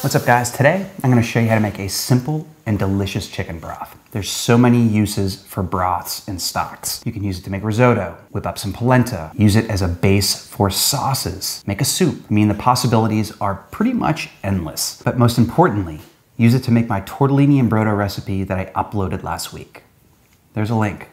What's up guys? Today I'm going to show you how to make a simple and delicious chicken broth. There's so many uses for broths and stocks. You can use it to make risotto, whip up some polenta, use it as a base for sauces, make a soup. I mean, the possibilities are pretty much endless. But most importantly, use it to make my tortellini and brodo recipe that I uploaded last week. There's a link.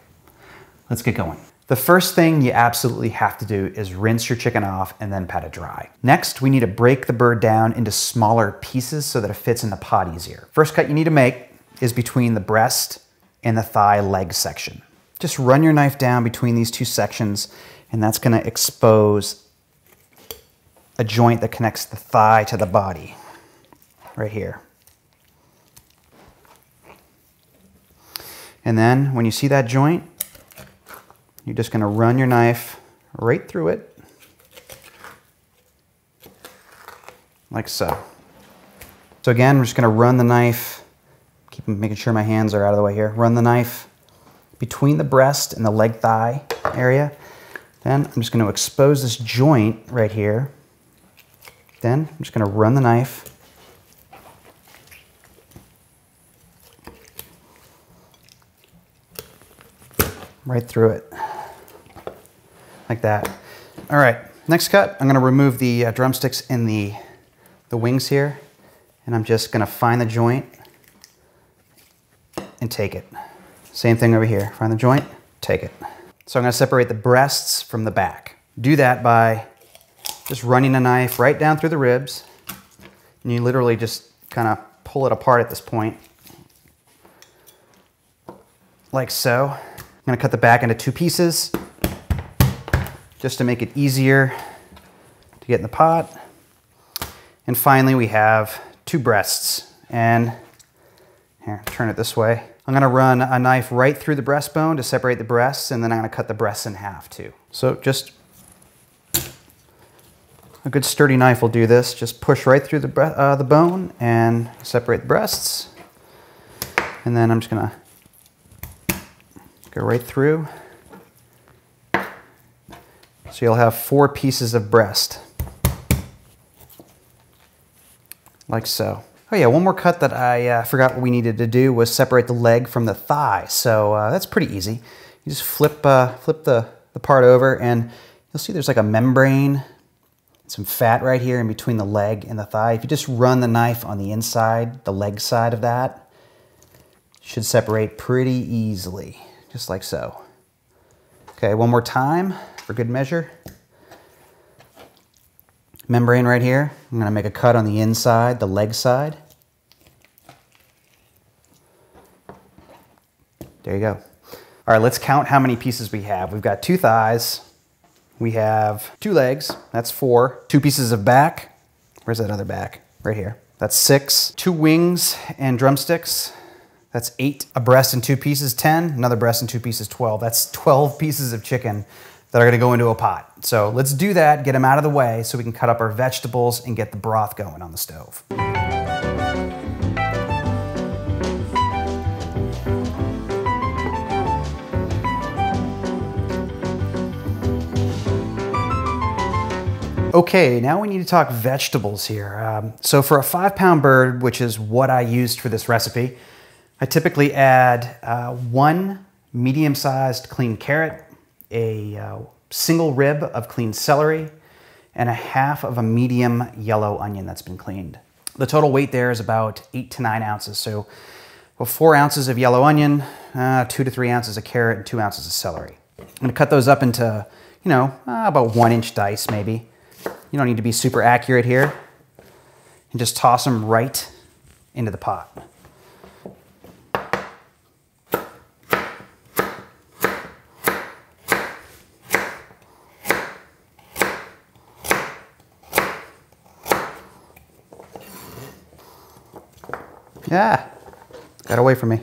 Let's get going. The first thing you absolutely have to do is rinse your chicken off and then pat it dry. Next, we need to break the bird down into smaller pieces so that it fits in the pot easier. First cut you need to make is between the breast and the thigh leg section. Just run your knife down between these two sections, and that's gonna expose a joint that connects the thigh to the body, right here. And then when you see that joint, you're just gonna run your knife right through it, like so. So again, we're just gonna run the knife, keep making sure my hands are out of the way here. Run the knife between the breast and the leg thigh area. Then I'm just gonna expose this joint right here. Then I'm just gonna run the knife right through it, like that. All right, next cut, I'm gonna remove the drumsticks and the wings here, and I'm just gonna find the joint and take it. Same thing over here, find the joint, take it. So I'm gonna separate the breasts from the back. Do that by just running a knife right down through the ribs, and you literally just kind of pull it apart at this point, like so. I'm gonna cut the back into two pieces just to make it easier to get in the pot. And finally, we have two breasts. And here, turn it this way. I'm gonna run a knife right through the breastbone to separate the breasts, and then I'm gonna cut the breasts in half too. So just a good sturdy knife will do this. Just push right through the bone and separate the breasts. And then I'm just gonna go right through. So you'll have 4 pieces of breast, like so. Oh yeah, one more cut that I forgot what we needed to do was separate the leg from the thigh. So that's pretty easy. You just flip the part over, and you'll see there's like a membrane, some fat right here in between the leg and the thigh. If you just run the knife on the inside, the leg side of that, it should separate pretty easily. Just like so. Okay, one more time for good measure. Membrane right here. I'm gonna make a cut on the inside, the leg side. There you go. All right, let's count how many pieces we have. We've got 2 thighs. We have 2 legs, that's 4. 2 pieces of back. Where's that other back? Right here. That's 6. 2 wings and drumsticks. That's 8. A breast in 2 pieces, 10. Another breast in 2 pieces, 12. That's 12 pieces of chicken that are gonna go into a pot. So let's do that, get them out of the way so we can cut up our vegetables and get the broth going on the stove. Okay, now we need to talk vegetables here. So for a 5-pound bird, which is what I used for this recipe, I typically add 1 medium-sized clean carrot, a single rib of clean celery, and 1/2 of a medium yellow onion that's been cleaned. The total weight there is about 8 to 9 ounces. So 4 ounces of yellow onion, 2 to 3 ounces of carrot, and 2 ounces of celery. I'm gonna cut those up into, about 1-inch dice maybe. You don't need to be super accurate here. And just toss them right into the pot. Yeah, got away from me.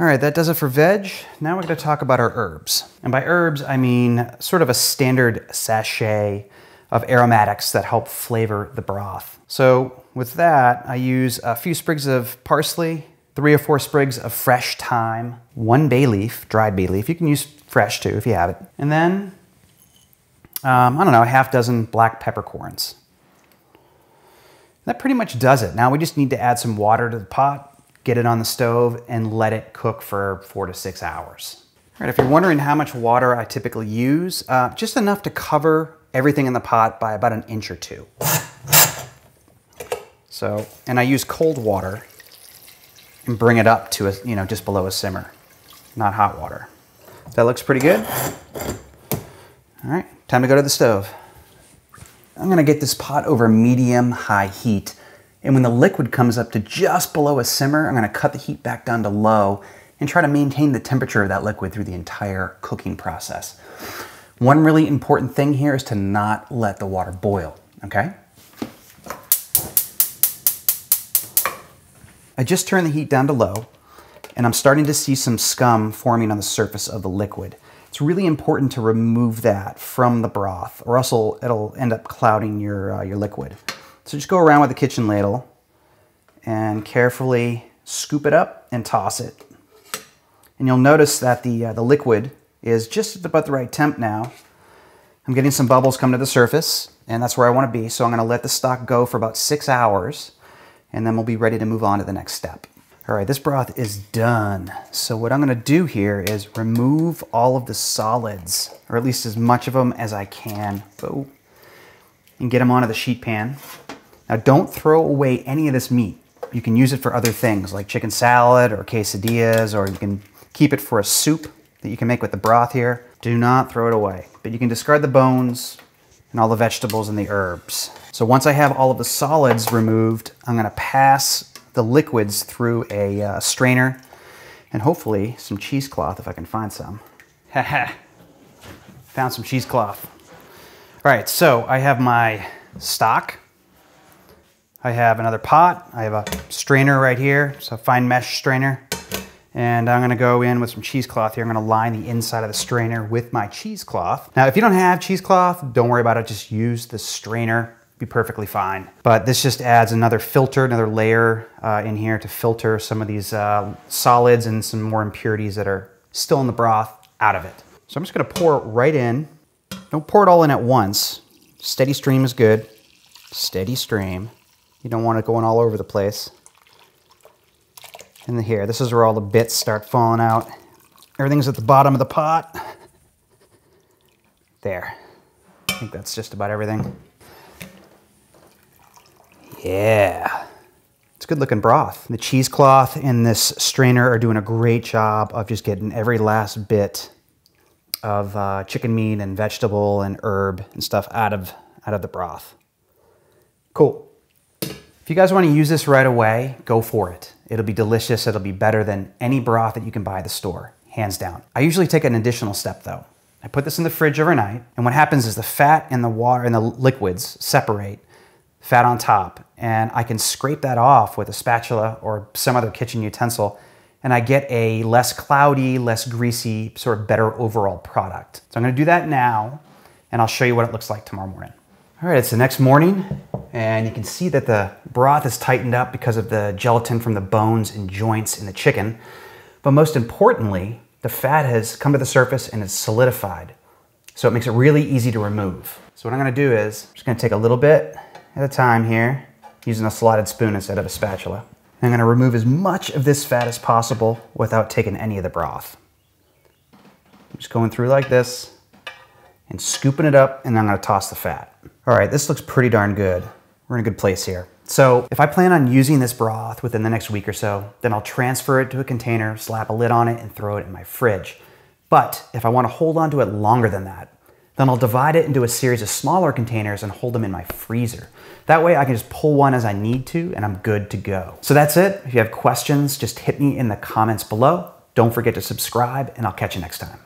All right, that does it for veg. Now we're gonna talk about our herbs. And by herbs, I mean sort of a standard sachet of aromatics that help flavor the broth. So with that, I use a few sprigs of parsley, 3 or 4 sprigs of fresh thyme, 1 bay leaf, dried bay leaf. You can use fresh too if you have it. And then, I don't know, a half dozen black peppercorns. That pretty much does it. Now we just need to add some water to the pot, get it on the stove, and let it cook for 4 to 6 hours. All right, if you're wondering how much water I typically use, just enough to cover everything in the pot by about 1 inch or 2. So, and I use cold water and bring it up to just below a simmer, not hot water. That looks pretty good. All right, time to go to the stove. I'm gonna get this pot over medium-high heat, and when the liquid comes up to just below a simmer, I'm gonna cut the heat back down to low and try to maintain the temperature of that liquid through the entire cooking process. One really important thing here is to not let the water boil, okay? I just turned the heat down to low, and I'm starting to see some scum forming on the surface of the liquid. It's really important to remove that from the broth, or else it'll end up clouding your liquid. So just go around with a kitchen ladle and carefully scoop it up and toss it. And you'll notice that the liquid is just at about the right temp now. I'm getting some bubbles come to the surface, and that's where I want to be. So I'm going to let the stock go for about 6 hours, and then we'll be ready to move on to the next step. All right, this broth is done. So what I'm gonna do here is remove all of the solids, or at least as much of them as I can, and get them onto the sheet pan. Now don't throw away any of this meat. You can use it for other things like chicken salad or quesadillas, or you can keep it for a soup that you can make with the broth here. Do not throw it away, but you can discard the bones and all the vegetables and the herbs. So once I have all of the solids removed, I'm gonna pass the liquids through a strainer and hopefully some cheesecloth if I can find some. Haha, found some cheesecloth. All right, so I have my stock. I have another pot. I have a strainer right here, so a fine mesh strainer. And I'm gonna go in with some cheesecloth here. I'm gonna line the inside of the strainer with my cheesecloth. Now, if you don't have cheesecloth, don't worry about it. Just use the strainer. Be perfectly fine. But this just adds another filter, another layer in here to filter some of these solids and some more impurities that are still in the broth out of it. So I'm just gonna pour it right in. Don't pour it all in at once. Steady stream is good. Steady stream. You don't want it going all over the place. And here, this is where all the bits start falling out. Everything's at the bottom of the pot. There. I think that's just about everything. Yeah, it's good looking broth. The cheesecloth and this strainer are doing a great job of just getting every last bit of chicken meat and vegetable and herb and stuff out of the broth. Cool. If you guys want to use this right away, go for it. It'll be delicious. It'll be better than any broth that you can buy at the store, hands down. I usually take an additional step though. I put this in the fridge overnight, and what happens is the fat and the water and the liquids separate. Fat on top, and I can scrape that off with a spatula or some other kitchen utensil, and I get a less cloudy, less greasy, sort of better overall product. So I'm gonna do that now, and I'll show you what it looks like tomorrow morning. All right, it's the next morning, and you can see that the broth is tightened up because of the gelatin from the bones and joints in the chicken. But most importantly, the fat has come to the surface and it's solidified. So it makes it really easy to remove. So what I'm gonna do is, I'm just gonna take a little bit at a time here, using a slotted spoon instead of a spatula. I'm gonna remove as much of this fat as possible without taking any of the broth. I'm just going through like this and scooping it up, and then I'm gonna toss the fat. All right, this looks pretty darn good. We're in a good place here. So if I plan on using this broth within the next week or so, then I'll transfer it to a container, slap a lid on it, and throw it in my fridge. But if I wanna hold on to it longer than that, then I'll divide it into a series of smaller containers and hold them in my freezer. That way I can just pull one as I need to, and I'm good to go. So that's it. If you have questions, just hit me in the comments below. Don't forget to subscribe, and I'll catch you next time.